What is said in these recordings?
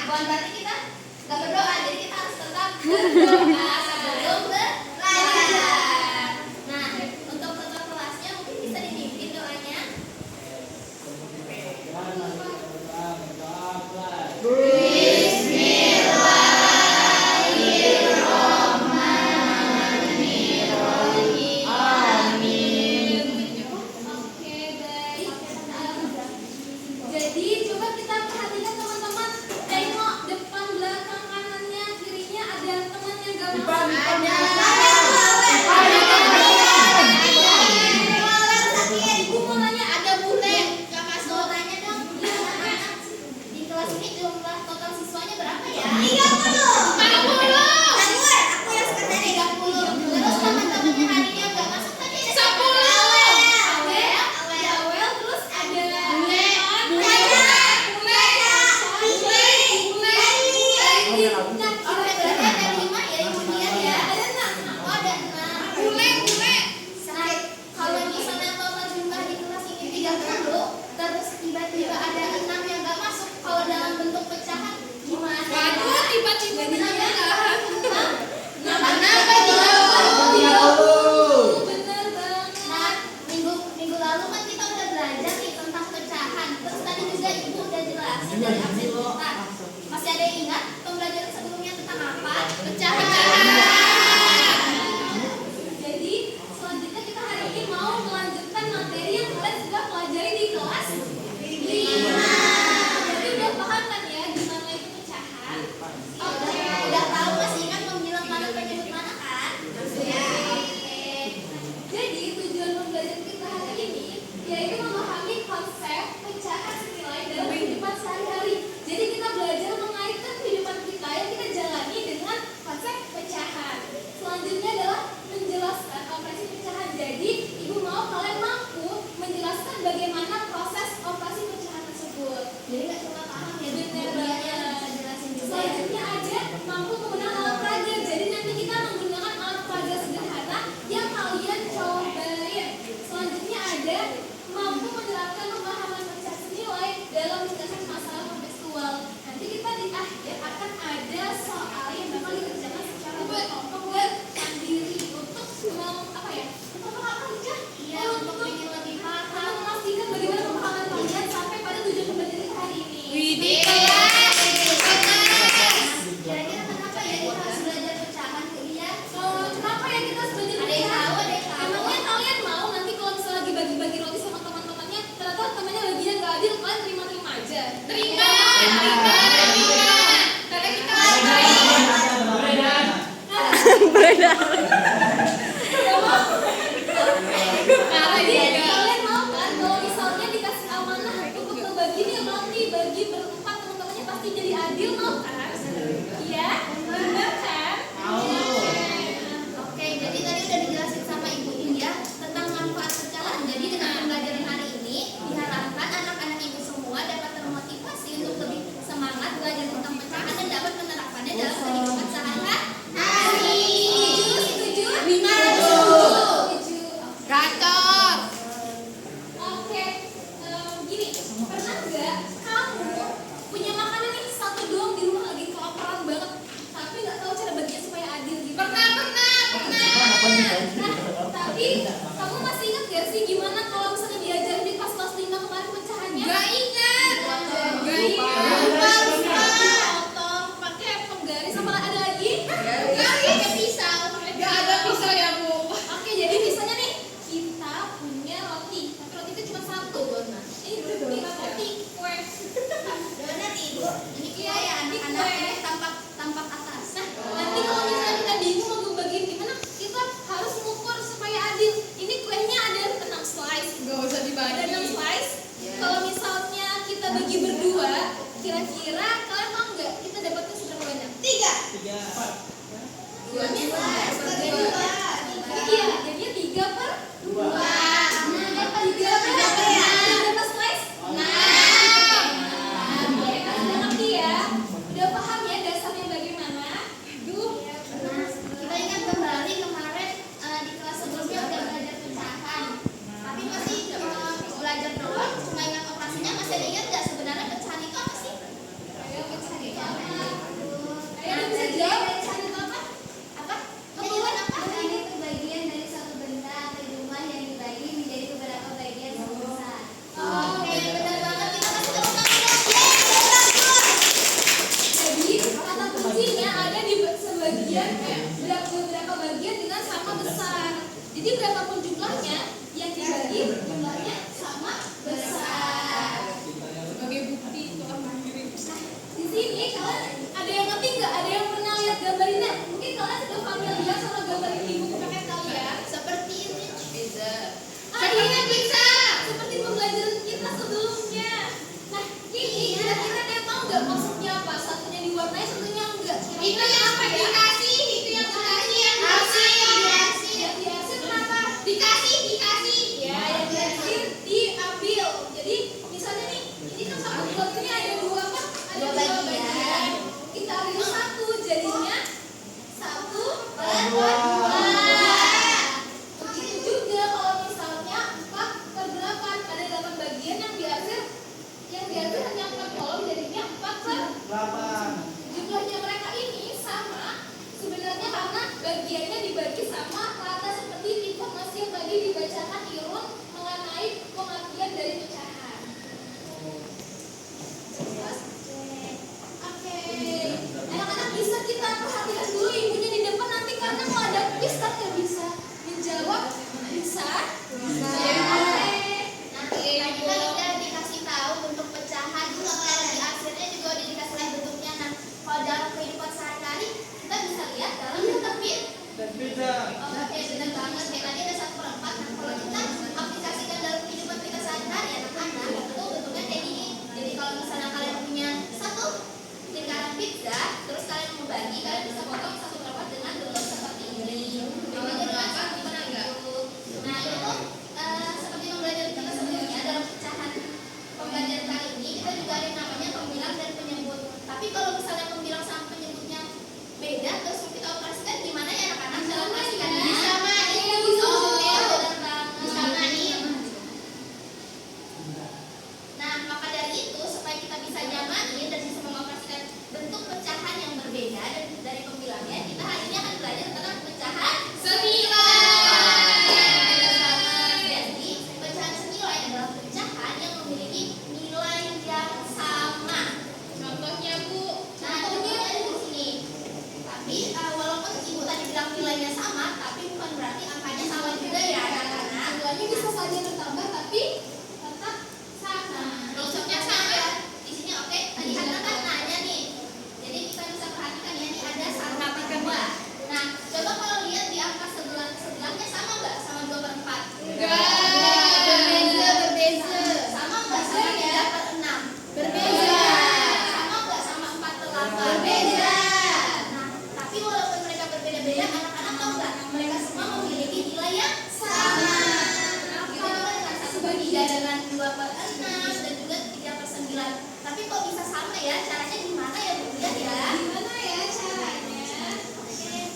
Bukan berarti kita nggak berdoa, jadi kita harus tetap berdoa sebelum belajar. Nah, untuk ketua kelasnya mungkin bisa dipimpin doanya. Jadi coba kita perhatikan teman-teman, tengok depan, belakang, kanannya, kirinya ada teman yang gak masuk. Ibu mau nanya, ada bule gak masuk. Mau tanya dong, di kelas ini jumlah total siswanya berapa ya? 30. Aku yang sekretaris 30. Terus teman-temannya hari ini yang gak masuk tadi ada 10. Awel, terus ada kalau misalnya total jumlah di kelas ini 30, terus tiba-tiba ada 6 yang nggak masuk, kalau dalam bentuk pecahan gimana? Waduh, tiba-tiba benar banget. Bener banget. Nah, minggu lalu kan kita udah belajar nih tentang pecahan. Terus tadi juga ibu udah jelasin dari absen kita. Masih ada yang ingat pembelajaran sebelumnya tentang apa? Pecahan. Jadi selanjutnya kita hari ini mau melanjutkan materi yang kalian sudah pelajari di kelas 5. Jadi udah paham kan ya gimana itu pecahan? Oh, udah tahu, masih ingat membilang mana penyebut mana kan? Ya. Oke. Jadi tujuan pembelajaran kita hari ini yaitu memahami konsep pecahan senilai dalam kehidupan sehari-hari. Jadi kita belajar mengaitkan kehidupan kita yang kita jalani dengan konsep pecahan. Selanjutnya adalah menjelaskan operasi pecahan. Jadi ibu mau kalian mampu menjelaskan bagaimana proses operasi pecahan tersebut. Jadi nggak cuma paham ya, benar banget. Selanjutnya ada mampu menggunakan alat peraga. Jadi nanti kita menggunakan alat peraga sederhana yang kalian cobain. Selanjutnya ada mampu menerapkan pemahaman pecahan senilai dalam menyelesaikan masalah kontekstual. Nanti kita di akhir akan ada soal yang bakal dikerjakan secara berkelompok dan mandiri untuk apa ya? Untuk apa aja? Iya, untuk bikin lebih paham. Untuk memastikan bagaimana pemahaman kalian sampai pada tujuan pembelajaran hari ini. Kira-kira kenapa ya kita harus belajar pecahan ke dia? Kenapa ya kita harus belajar pecahan? Ada yang tahu, ada yang tahu. Emangnya kalian mau nanti kalau misalnya lagi bagi-bagi roti sama teman-temannya, ternyata temannya bagian nggak adil, kalian terima-terima aja? Terima. Karena kita kalian mau kan kalau misalnya dikasih amanah untuk ngebagi nih roti, bagi berempat, teman-temannya pasti jadi adil, mau kan? Iya, benar kan? Oke, jadi tadi udah dijelasin sama Ibu India tentang manfaat pecahan. Jadi dengan pembelajaran hari ini diharapkan anak-anak ibu semua dapat termotivasi untuk lebih semangat belajar tentang pecahan dan dapat menerapkannya dalam kehidupan sehari-hari. Setuju? Gacor. Oke, gini, pernah nggak kamu punya makanan nih satu doang di rumah lagi kelaparan banget, tapi nggak tahu cara baginya supaya adil gitu? Pernah. Nah, tapi kamu masih ingat gak sih gimana kalau misalnya diajarin di pas kelas 5 kemarin pecahannya? Gak ingat. Potong, pakai penggaris, sama ada lagi? Pakai pisau. Gak ada pisau ya, Bu. Oke, jadi misalnya nih kita punya roti, tapi roti itu cuma satu. Ini roti kue. Donat ibu. Ini kue ya anak-anak. Ada yang ngerti nggak? Ada yang pernah lihat gambar ini? Mungkin kalian sudah familiar sama gambar ini di buku paket kalian. Seperti ini. Bisa. Iya bisa. Seperti pembelajaran kita sebelumnya. Nah, ini kira-kira ada yang tahu nggak maksudnya apa? Satunya diwarnai, satunya enggak. Itu yang apa dikasih? Itu yang dikasih yang Yang diarsir kenapa? dikasih. Ya, yang diarsir diambil. Jadi misalnya nih, ini kan satu blok ini ada dua apa? Ada Dua dua bagian. bagian. Kita ambil satu, jadinya satu per Dua. Begitu juga kalau misalnya 4/8 ada 8 bagian yang diarsir hanya 4 kolom, jadinya 4/8. Jumlahnya mereka ini sama sebenarnya karena bagiannya dibagi sama rata seperti informasi yang tadi dibacakan Irun mengenai pengertian dari pecahan. Jelas? Oke. Anak-anak bisa kita perhatikan dulu ibunya di depan nanti karena mau ada quiz kan nggak bisa menjawab? Bisa? Oke. Tadi kan udah dikasih tahu bentuk pecahan juga, kalau di akhirnya juga udah dikasih lihat bentuknya. Nah, kalau dalam kehidupan sehari-hari kita bisa lihat dalam terbit. Oke, benar banget. Kayak tadi ada 1/4. Nah, kalau kita aplikasikan dalam kehidupan kita sehari-hari, anak-anak itu bentuknya kayak gini. Jadi kalau misalnya kalian punya satu lingkaran pizza, terus kalian mau bagi, kalian bisa potong 1/4 dengan bentuk seperti ini. Begitu dengan satu pernah nggak? Nah, itu tuh seperti pembelajaran kita sebelumnya dalam pecahan pembelajaran kali ini kita juga ada yang namanya pembilang dan penyebut. Tapi kalau misalnya pembilang sama penyebutnya beda, terus kita operasikan gimana ya anak-anak? Cara operasikannya? Disamain. Oh, benar banget. Disamain. Nah, maka dari itu supaya kita bisa nyamain dan bisa mengoperasikan bentuk pecahan yang berbeda dan dari pembilangnya, kita hari ini akan belajar tentang pecahan senilai. Jadi, pecahan senilai adalah pecahan yang memiliki nilai yang sama. Contohnya, Bu. Nah, contohnya ada di sini. Tapi walaupun Ibu tadi bilang nilainya sama, tapi bukan berarti angkanya sama juga ya, anak-anak. Nilainya bisa saja bertambah tapi tetap sama. Maksudnya sama. Di sini oke. Tadi Hana kan nanya nih. Jadi kita bisa perhatikan ya, ini ada 1/2. Nah, coba kalau lihat di angka sebelahnya sama nggak sama 2/4? Berbeza. Sama nggak sama 3/6? Berbeza. Sama nggak sama 4/8? Berbeza. Nah, tapi walaupun mereka berbeda-beda, anak-anak tahu nggak? Mereka semua memiliki nilai yang sama. Gitu juga dengan 1/3 dengan 2/6 dan juga 3/9. Tapi kok bisa sama ya? Caranya gimana ya, Bu? Lihat ya. Gimana ya caranya? Oke.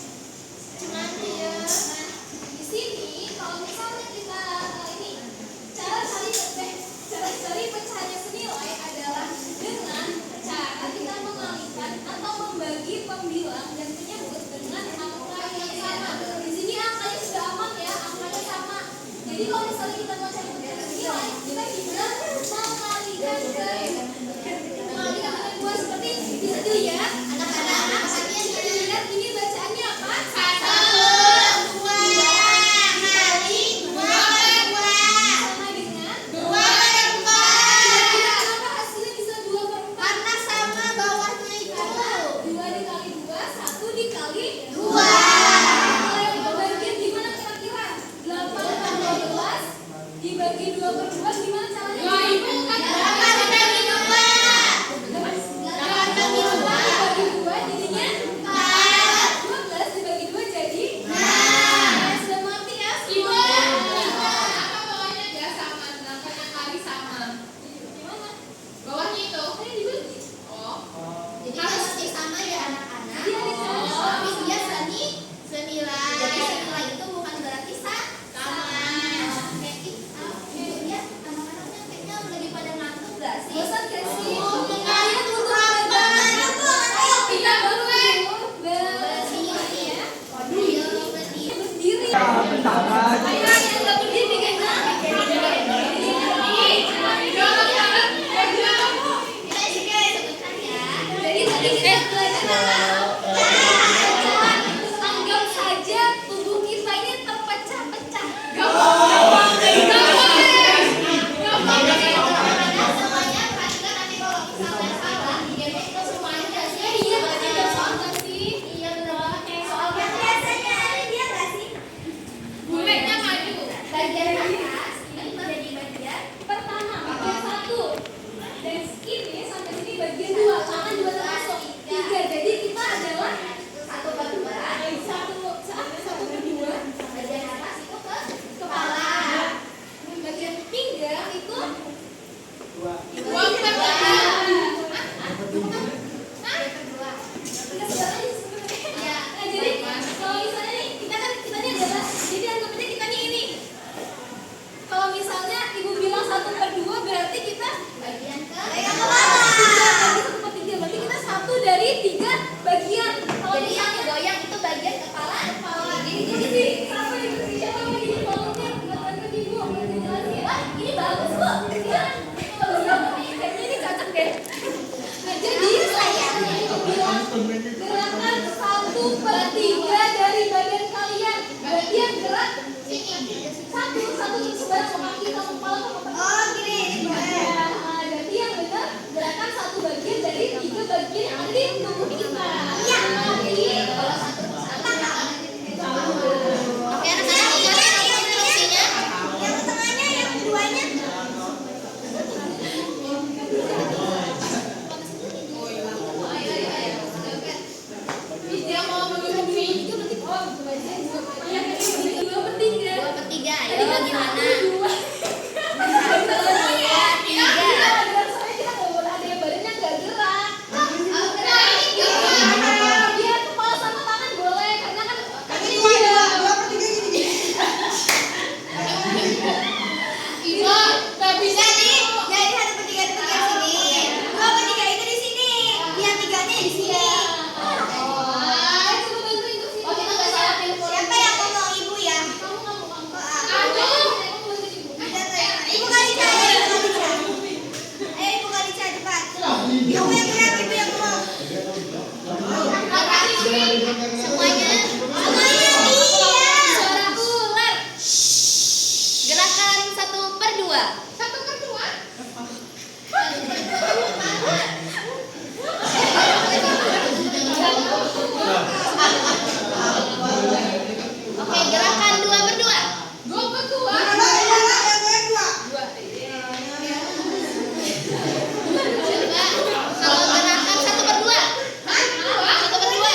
Gimana ya? Nah, di sini kalau misalnya kita ini cara cari pecahannya senilai adalah dengan cara kita mengalihkan atau membagi pembilang dan penyebut dengan angka yang sama. Di sini angkanya sudah aman ya, angkanya sama. Jadi kalau misalnya kita mau cari pecahan senilai, kita bisa mengalihkan dengan dua seperti bisa dilihat. Anak-anak, perhatian Bisa ya. dilihat ini bacaannya apa? 1, 2 kali 2 Sama dengan 2/4. kira-kira kenapa hasilnya bisa 2/4? Karena sama bawahnya itu. 2 dikali 2, 1 dikali 2. Kalau yang pembagian gimana kira-kira? 8/12 dibagi 2/2 gimana caranya? Ibu kan 8 dibagi 2. 8 dibagi 2. Dibagi 2 jadinya 4. 12 dibagi 2 jadi sudah mati ya Ibu. semua. Apa bawahnya nggak sama? 8 kali sama. Gimana? Bawahnya itu. Kan dibagi. Oh. Jadi harus sama ya anak-anak. Iya, bisa. Tapi dia senilai. Jadi senilai itu bukan berarti sama. Oke, Ibu lihat anak-anaknya kayaknya lagi pada ngantuk nggak sih? Bosan gak sih? Oh, Kalian butuh banget. Ayo kita berdiri Berdiri ya. Ayo berdiri. Berdiri. Ayo yang nggak berdiri bikin Sebentar ya. Jadi tadi kita belajar anggap saja tubuh kita ini terpecah-pecah. Semuanya perhatikan nanti kalau misalnya salah, jadi kita semuanya kasih jadi 3 bagian. Kalau Jadi yang misalnya goyang itu bagian kepala. jadi siapa yang siapa yang bikin kolomnya bukan ibu boleh dijelasin. Wah, ini bagus kok. Ya, bagus banget nih. Kayaknya ini cocok deh. Nah, jadi saya bilang gerakan 1/3 dari badan kalian. Berarti yang gerak satu terus bareng sama kaki sama kepala sama kaki. Oh, gini. Jadi yang benar gerakan 1 bagian dari 3 bagian yang ada di tubuh kita. Iya. Jadi Kalau satu Oke, anak-anak kalian instruksinya. Yang tengahnya, yang keduanya. dia mau mengunjungi 3/3. Oh, coba aja. Iya, 2/3. 2/3. Jadi bagaimana? Siapa yang ngomong ibu ya? Ibu Kalista, ibu Kalista cepat. Ibu yang gerak, ibu yang ngomong. Semuanya, iya. Suara ular. Gerakan 1/2. 1/2. Oke, gerakan 2/2. 2/2. Coba kalau gerakan 1/2. 1/2.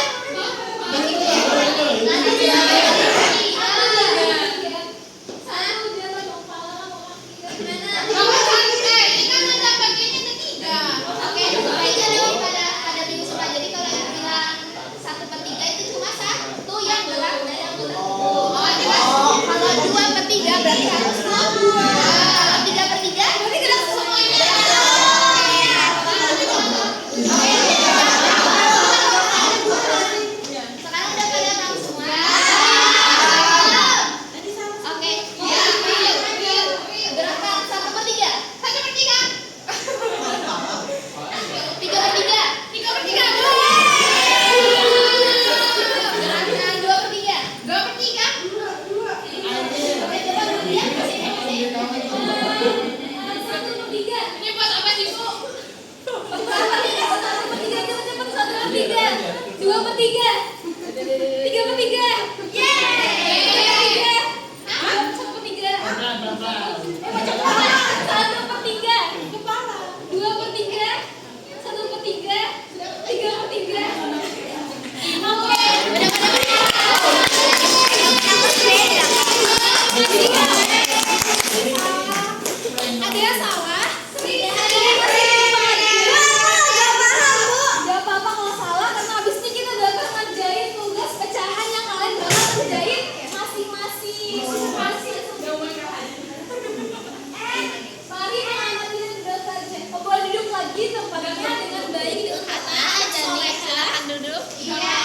Oke, kayaknya ada bingung. Jadi kalau yang bilang 1/3 itu cuma satu yang gerak dan yang gerak. Kalau 2/3 berarti harus 2. Kalau 3/3 berarti gerak semuanya. Sekarang udah pada tahu semua. Oke. Gerakan 1/3. 3/3. 3/3. Gerakan 2/3. 2/3. Oke, coba lihat kesini. 1/3. Ini buat apa sih, Bu? 1/3. 2/3. 3/3. Yeay. 1/3. 1/3. Kepala. 2/3. 1/3. 3/3. Oke. Ada yang salah? Gak apa-apa kalau salah karena abis ini kita bakal ngerjain tugas pecahan yang kalian bakal kerjain masing-masing. Mari mengamati deterjen. Oh, boleh duduk lagi tempatnya dengan baik dengan kata Silahkan duduk. Iya.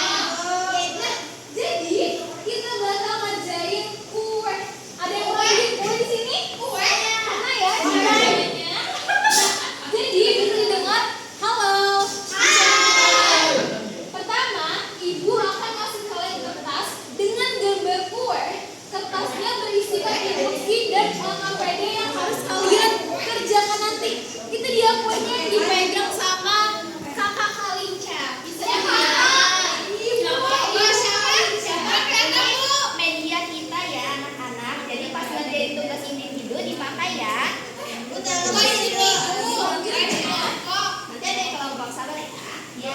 Nah, jadi kita bakal ngerjain kue. Ada yang mau bikin kue di sini? Kue? Mana ya? Kayaknya. Jadi bisa didengar. Halo. Hai. Pertama, ibu akan kasih kalian kertas dengan gambar kue. Kertasnya berisikan instruksi dan LKPD yang harus kalian kerjakan nanti. Itu dia kuenya yang dipegang sama kakak Kalinca. Bisa dibilang ibu. Siapa? Media kita ya anak-anak. Jadi pas ngerjain tugas individu dipakai ya. Nanti ada yang kelompok, sabar ya.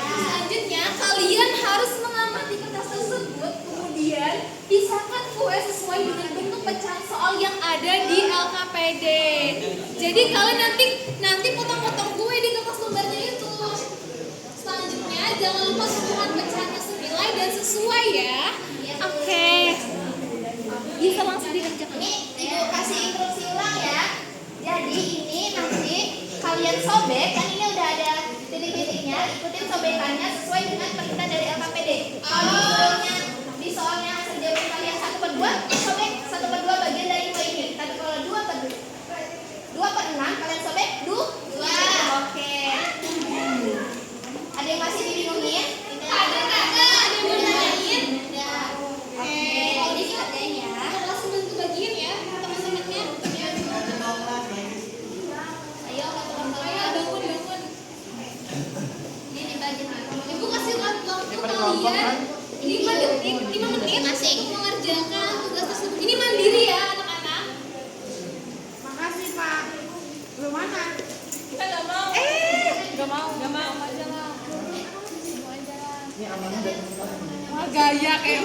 Selanjutnya kalian harus mengamati kertas tersebut, kemudian pisahkan kue sesuai dengan bentuk pecahan soal yang ada di LKPD. Jadi kalian nanti potong-potong kue di kertas lembarnya itu. Selanjutnya jangan lupa susunan pecahannya senilai dan sesuai ya. Oke. Bisa langsung dikerjakan. Ini ibu kasih instruksi ulang ya. Jadi ini nanti kalian sobek kan ini udah ada Titik-titiknya ikutin sobekannya sesuai dengan perintah dari LKPD. Di soalnya hasil jawaban kalian 1/2, sobek 1/2 bagian dari kue ini. Tapi kalau 2/6 kalian sobek 2. Oke. Ada yang masih dibingungin? Ada nggak? Ada yang mau nanyain? Oke. Kalau dikerjain ya. Langsung bantu bagian ya teman-temannya. Ayo Ayo bangun. ini dibagi. Ibu kasih waktu kalian 5 detik, 5 menit Masing. untuk mengerjakan tugas tersebut. Ini mandiri ya anak-anak. Makasih Pak. Lu mana? Kita nggak mau. Gak mau. Nggak mau aja lah. Wah, gaya kayak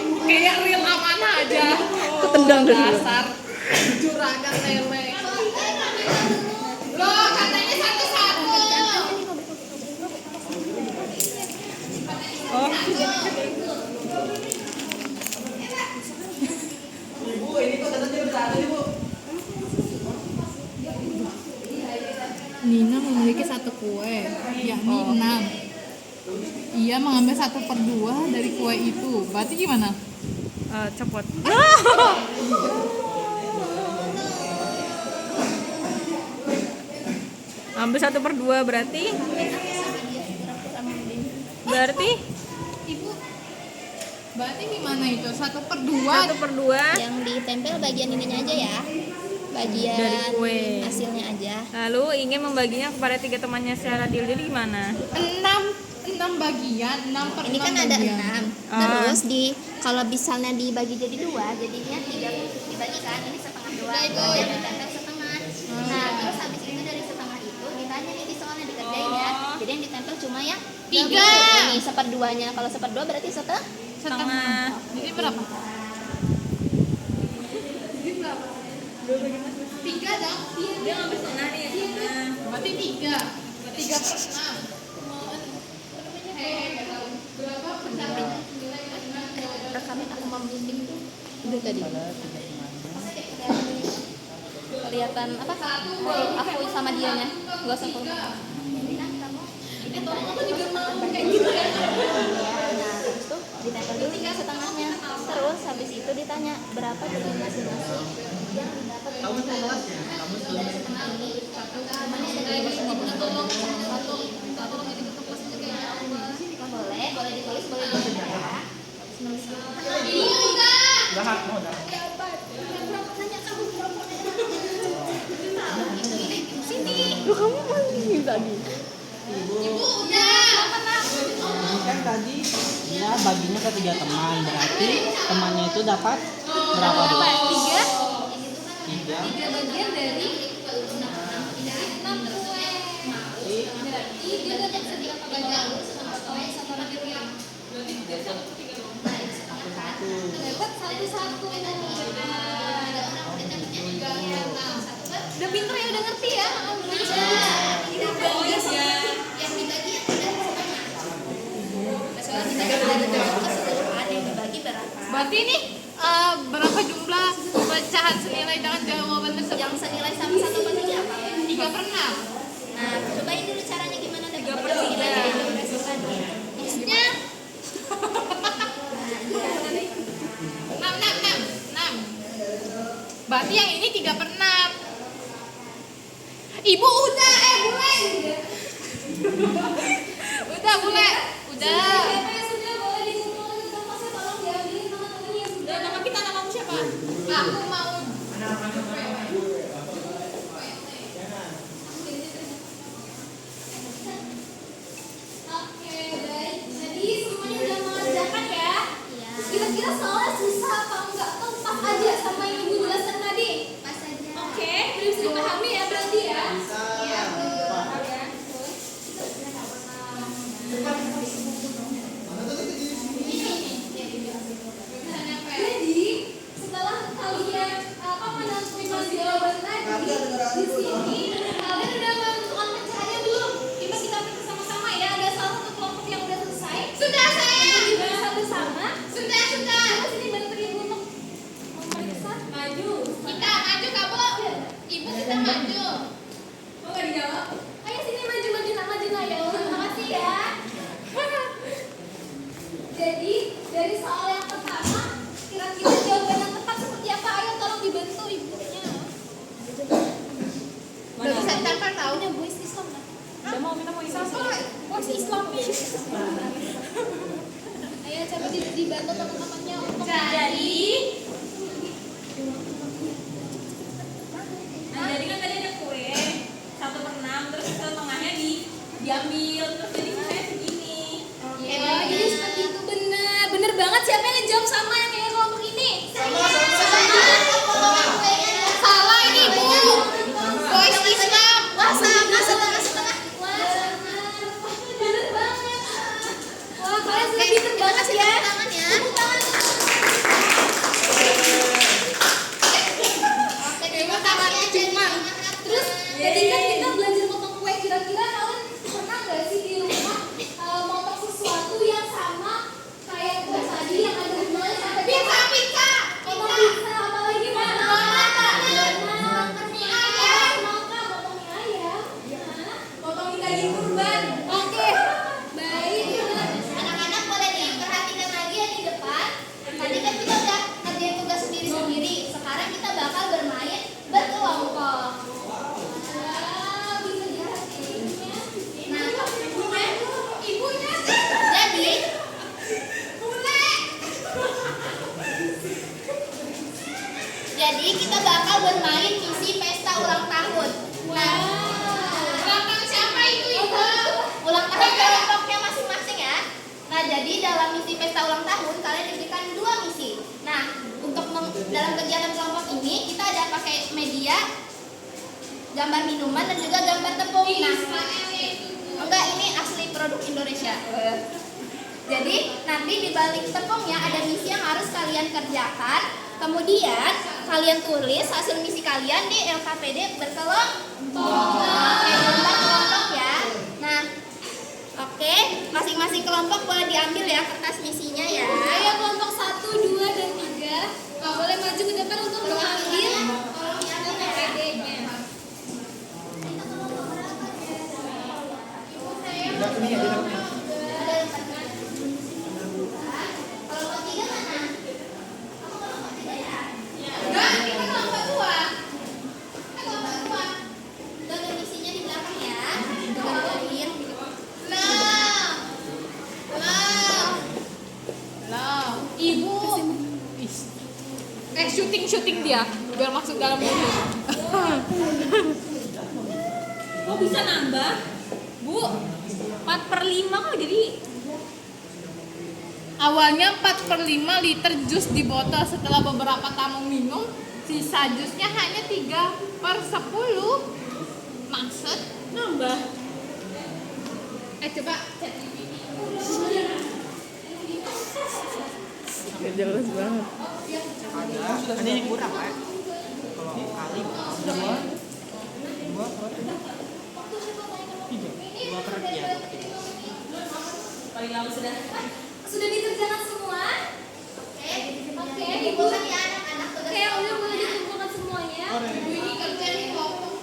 real amanah aja. Ketendang dulu. Dasar juragan lele. Loh, katanya satu-satu. Oh. Ibu, ini kok tetapnya berada, Ibu? Nina memiliki satu kue, yakni 6. Ia mengambil 1/2 dari kue itu. Berarti gimana? Cepot. Ambil 1/2 berarti Ibu, berarti gimana itu? 1/2. 1/2 Yang ditempel bagian ininya aja ya. Bagian dari kue. hasilnya aja. Lalu ingin membaginya kepada 3 temannya secara adil. Jadi gimana? 6 bagian, 6/6 Ini kan ada bagian. 6. Terus kalau misalnya dibagi jadi 2, jadinya 3 dibagikan. Ini setengah 2, yang ditempel setengah. Nah, terus habis itu dari setengah itu ditanya nih di soalnya dikerjain ya. Jadi yang ditempel cuma yang 3. Ini 1/2-nya. Kalau 1/2 berarti setengah. Setengah. Jadi berapa? 3 dong. Dia ngambil setengah nih. Berarti 3. 3/6. Berapa pendapat? Rekamin aku mau bimbing tuh. Udah tadi. Kelihatan apa? Aku sama dianya. Gak usah foto. Ini tolong aku juga mau kayak gitu ya. Nah, terus tuh ditempel dulu setengahnya. Terus habis itu ditanya berapa dari masing-masing yang didapat Kamu tuh kelasnya? Kamu tuh dari setengah ini. Mana yang dari Tolong jadi ketua kelas juga ya. boleh ditulis, boleh dibaca. Lahak mau dah. Ibu udah. Kan tadi dia baginya ke 3 teman, berarti temannya itu dapat berapa? Bu? 3 3. bagian dari 6 kue. Berarti dia dapat sedikit bagian. Dapat satu-satu. Udah pinter ya, udah ngerti ya. Yang dibagi yang dari setengah. Soalnya ditanya dari keseluruhan yang dibagi berapa. Berarti ini berapa jumlah pecahan senilai dengan jawaban tersebut? Yang senilai sama 1/3 apa? 3/6. Nah, cobain dulu caranya gimana deh. 3/3. Maksudnya 6. Berarti yang ini 3/6. Ibu udah, bule. Udah, bule. Udah. Siapa yang sudah boleh dikumpulkan ke kelasnya, tolong diambilin teman-temannya yang sudah. Nama kita, namamu siapa? Aku mau. Oke, baik. Jadi semuanya udah mengerjakan ya. Iya. Kira-kira soalnya susah apa enggak? Atau pas aja sama yang ibu jelaskan tadi? Pas aja. Jadi dari soal yang pertama, kira-kira jawaban yang tepat seperti apa? Ayo tolong dibantu ibunya. Mana? Bisa ditempel tahu. Punya voice Islam kan? Udah mau minta mau Islam. Voice Islam. Ayo coba dibantu teman-temannya untuk Jadi kan tadi ada kue 1/6 terus tengahnya diambil terus jadi saya segini. Ya, jadi seperti itu benar banget. Siapa yang ngejawab sama yang kayak kelompok ini? Salah ini Bu. Voice Islam. Wah, sama setengah-setengah. Wah, bener banget. Wah, kalian sudah pinter banget ya. Tangan ya. Tepuk tangan. Oke, terima kasih Cuma. Terus tadi kan kita belajar potong kue. Kira-kira kalian pernah nggak sih di rumah motong sesuatu yang sama kayak kue tadi yang ada hubungannya sampai Pizza. potong pizza, apalagi mana? Potong mie ayam. Potong mie daging kurban. Oke, baik. Anak-anak boleh diperhatikan lagi ya di depan. Tadi kan kita udah ngerjain tugas sendiri-sendiri. Sekarang kita bakal bermain berkelompok. Wah, bisa dihasilin ya. Nah, Ibunya. jadi kita bakal bermain misi pesta ulang tahun. Nah, ulang tahun siapa itu Ibu? Ulang tahun kelompoknya masing-masing ya. Nah, jadi dalam misi pesta ulang tahun kalian diberikan 2 misi. Nah, untuk dalam kegiatan kelompok ini kita ada pakai media gambar minuman dan juga gambar tepung. Nah, enggak, ini asli produk Indonesia. Jadi nanti di balik tepungnya ada misi yang harus kalian kerjakan. Kemudian kalian tulis hasil misi kalian di LKPD berkelompok. Oke, bentar kelompok ya. Nah, oke, masing-masing kelompok boleh diambil ya kertas misinya ya. Ayo kelompok 1, 2, dan 3 boleh maju ke depan untuk mengambil LKPD-nya. Kelompok 3 mana? Aku kelompok 3 ya? Enggak, kita kelompok 2. Udah ada misinya di belakang ya. Gambarin. Lah, ibu. Syuting dia biar masuk dalam mulut. Kok bisa nambah? Bu, 4/5 kok jadi Awalnya 4/5 liter jus di botol. Setelah beberapa tamu minum, sisa jusnya hanya 3/10. Maksud? nambah. Coba chat Gak jelas banget. Ada yang kurang kan? Kalau kali udah mau 2/3. Paling lama sudah. Sudah dikerjakan semua? Oke, ibu. Bukan ya anak-anak tugas Oke, udah boleh kelompoknya. dikumpulkan semuanya. Ibu ini kerja di kelompok.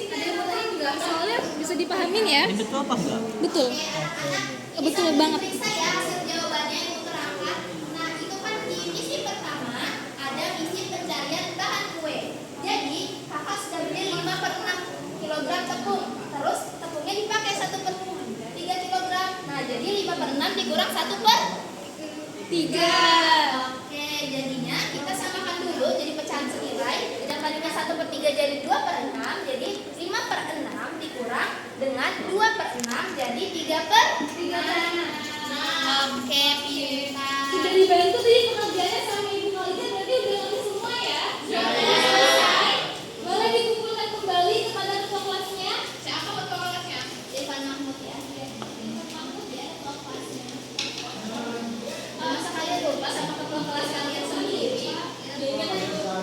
Ada yang mau tanya nggak? Soalnya bisa dipahamin ya. Ini betul apa enggak? Betul. Betul banget. Periksa ya hasil jawabannya yang terangkat. Nah, itu kan di misi pertama ada misi pencarian bahan kue. Jadi, kakak sudah beli 5/6 kg tepung. Terus tepungnya dipakai 1/3 kg. Nah, jadi 5/6 dikurang 1/3. Oke, jadinya kita samakan dulu jadi pecahan senilai. Yang tadinya 1/3 jadi 2/6. Jadi 5/6 dikurang dengan 2/6 jadi 3/6. Oke, pintar. Sudah dibantu tadi pengerjaannya sama Ibu Khalida, berarti udah ngerti semua ya? Selesai. Boleh dikumpulkan kembali kepada ketua kelasnya. Siapa ketua kelasnya? Irfan Mahmud ya. Irfan Mahmud ya ketua kelasnya. Masa kalian lupa sama ketua kelas kalian sendiri?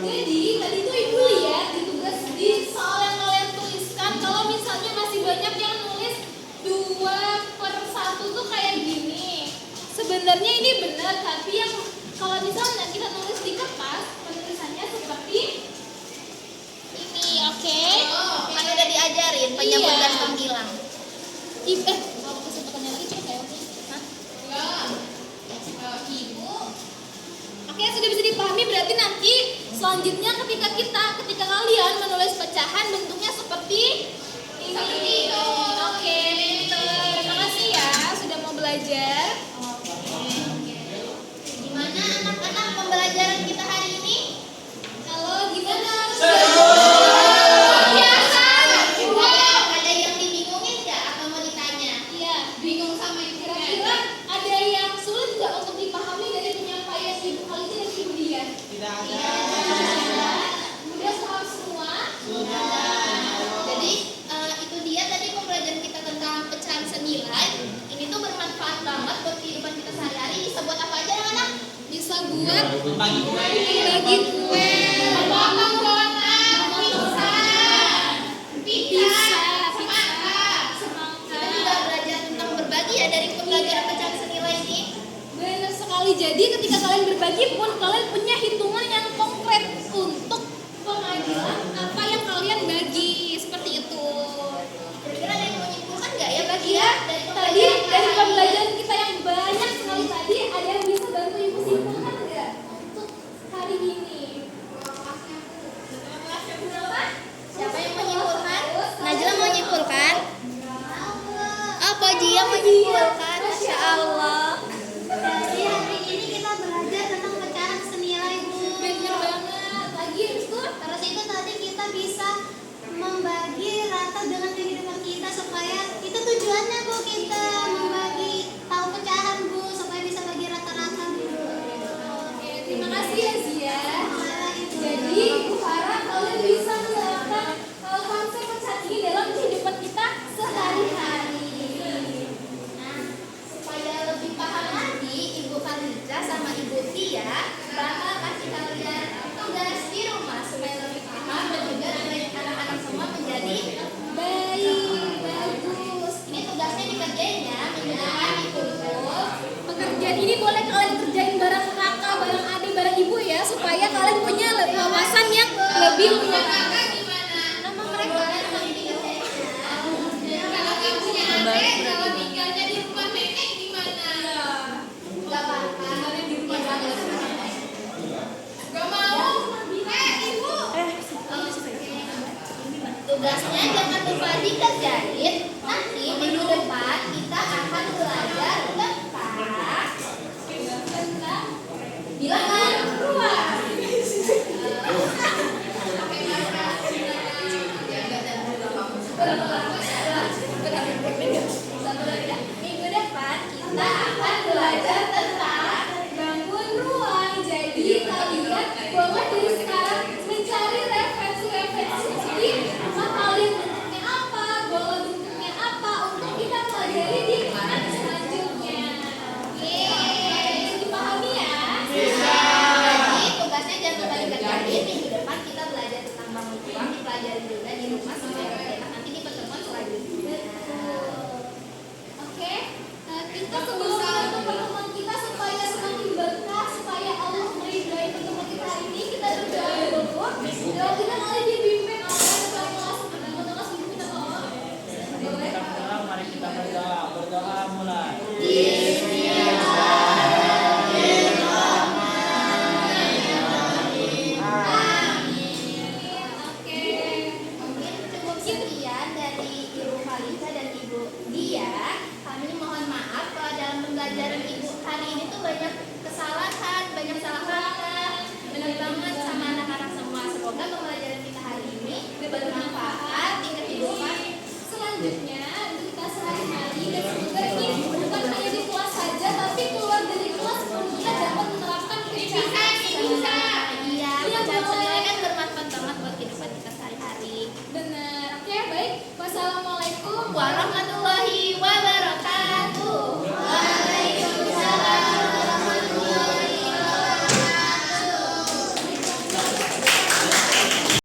Jadi tadi tuh Ibu lihat di tugas di soal yang kalian tuliskan, kalau misalnya masih banyak yang nulis 2/1 tuh kayak gini. Sebenarnya ini benar, tapi yang kalau misalnya kita tulis di kertas, penulisannya seperti ini, oke? Kan udah diajarin penyebut Iya. dan penghilang. berarti nanti selanjutnya ketika kalian menulis pecahan bentuknya seperti ini. Oke, terima kasih ya sudah mau belajar. Gimana anak-anak pembelajaran kita hari ini? Kalau gimana? Biasa. Ada yang dibingungin nggak atau mau ditanya? Iya, bingung sama yang kira-kira ada yang sulit nggak untuk dipahami dari penyampaian Ibu Khalida dan Ibu Dian? Tidak ada. Udah paham semua? Jadi itu dia tadi pembelajaran kita tentang pecahan senilai. Ini tuh bermanfaat banget buat kehidupan kita sehari-hari. Bisa buat apa aja anak-anak? Bisa buat Bagi kue. bagi kue, Memotong doang, pizza, Kita juga belajar tentang berbagi ya dari pembelajaran pecahan senilai ini. Benar sekali. Jadi ketika kalian berbagi pun kalian punya hitungan yang konkret untuk pengadilan apa yang kalian bagi, seperti itu. Kira-kira ada yang mau menyimpulkan nggak ya bagi Iya, dari tadi dari pembelajaran kita yang banyak sekali tadi, ada yang bisa bantu Ibu simpulkan nggak untuk hari ini? Siapa yang menyimpulkan? Najla mau menyimpulkan? Oh, Pojia mau menyimpulkan. Masya Allah. Jadi hari ini kita belajar tentang pecahan senilai, Bu. Benar banget. Lagi itu Terus itu tadi kita bisa membagi rata dengan kehidupan kita supaya itu tujuannya, Bu, kita membagi tahu pecahan, Bu, supaya bisa bagi rata-rata, Bu. Oke, terima kasih ya Zia. Jadi Ibu harap kalian bisa menerapkan konsep pecahan ini dalam kehidupan kita sehari-hari. Nah, supaya lebih paham lagi, Ibu Khadijah sama Ibu Tia bakal kasih kalian tugas di rumah supaya lebih paham dan juga supaya anak-anak semua menjadi Baik, bagus. ini tugasnya dikerjain ya minggu depan dikumpul. Pekerjaan ini boleh kalian kerjain bareng kakak, bareng adik, bareng ibu ya, supaya kalian punya wawasan yang lebih luas. Nama mereka yang dikerjain ya. Kalau kamu punya adik, kalau tinggalnya di rumah nenek gimana? Gak apa-apa. Di rumah Gak mau. Ibu. Tugasnya jangan lupa dikerjain. Nanti minggu depan kita akan belajar tentang bilangan ruang. Minggu depan kita akan belajar tentang Bangun ruang. Jadi kalian boleh dari sekarang mencari referensi-referensi apa kalian bentuknya apa, bola bentuknya apa untuk kita pelajari di kelas selanjutnya. Bisa dipahami ya? Jadi tugasnya jangan lupa dikerjain. Minggu depan kita belajar tentang bangun ruang, dipelajari juga di rumah supaya kita nanti di pertemuan selanjutnya. Oke, kita sebelum menutup pertemuan kita supaya semakin berkah, supaya Allah meridhai pertemuan kita hari ini, kita berdoa dulu. Doa kita kali dipimpin oleh Ketua Kelas, Ketua Ibu kita bawa. Boleh? Mari kita berdoa. Berdoa mulai. Oke. Mungkin cukup sekian dari Ibu Khalifa dan Ibu Dia. Kami mohon maaf kalau dalam pembelajaran Ibu hari ini tuh banyak kesalahan, banyak salah kata. Benar banget sama anak-anak semua. Semoga pembelajaran kita hari ini bermanfaat di kehidupan. Selanjutnya untuk kita sehari-hari dan semoga ini bukan hanya di kelas saja, tapi keluar dari kelas pun kita dapat menerapkan pecahan senilai. Iya, Iya, pecahan boleh. senilai kan bermanfaat banget buat kehidupan kita sehari-hari. Benar. Oke, baik. Wassalamualaikum Warahmatullahi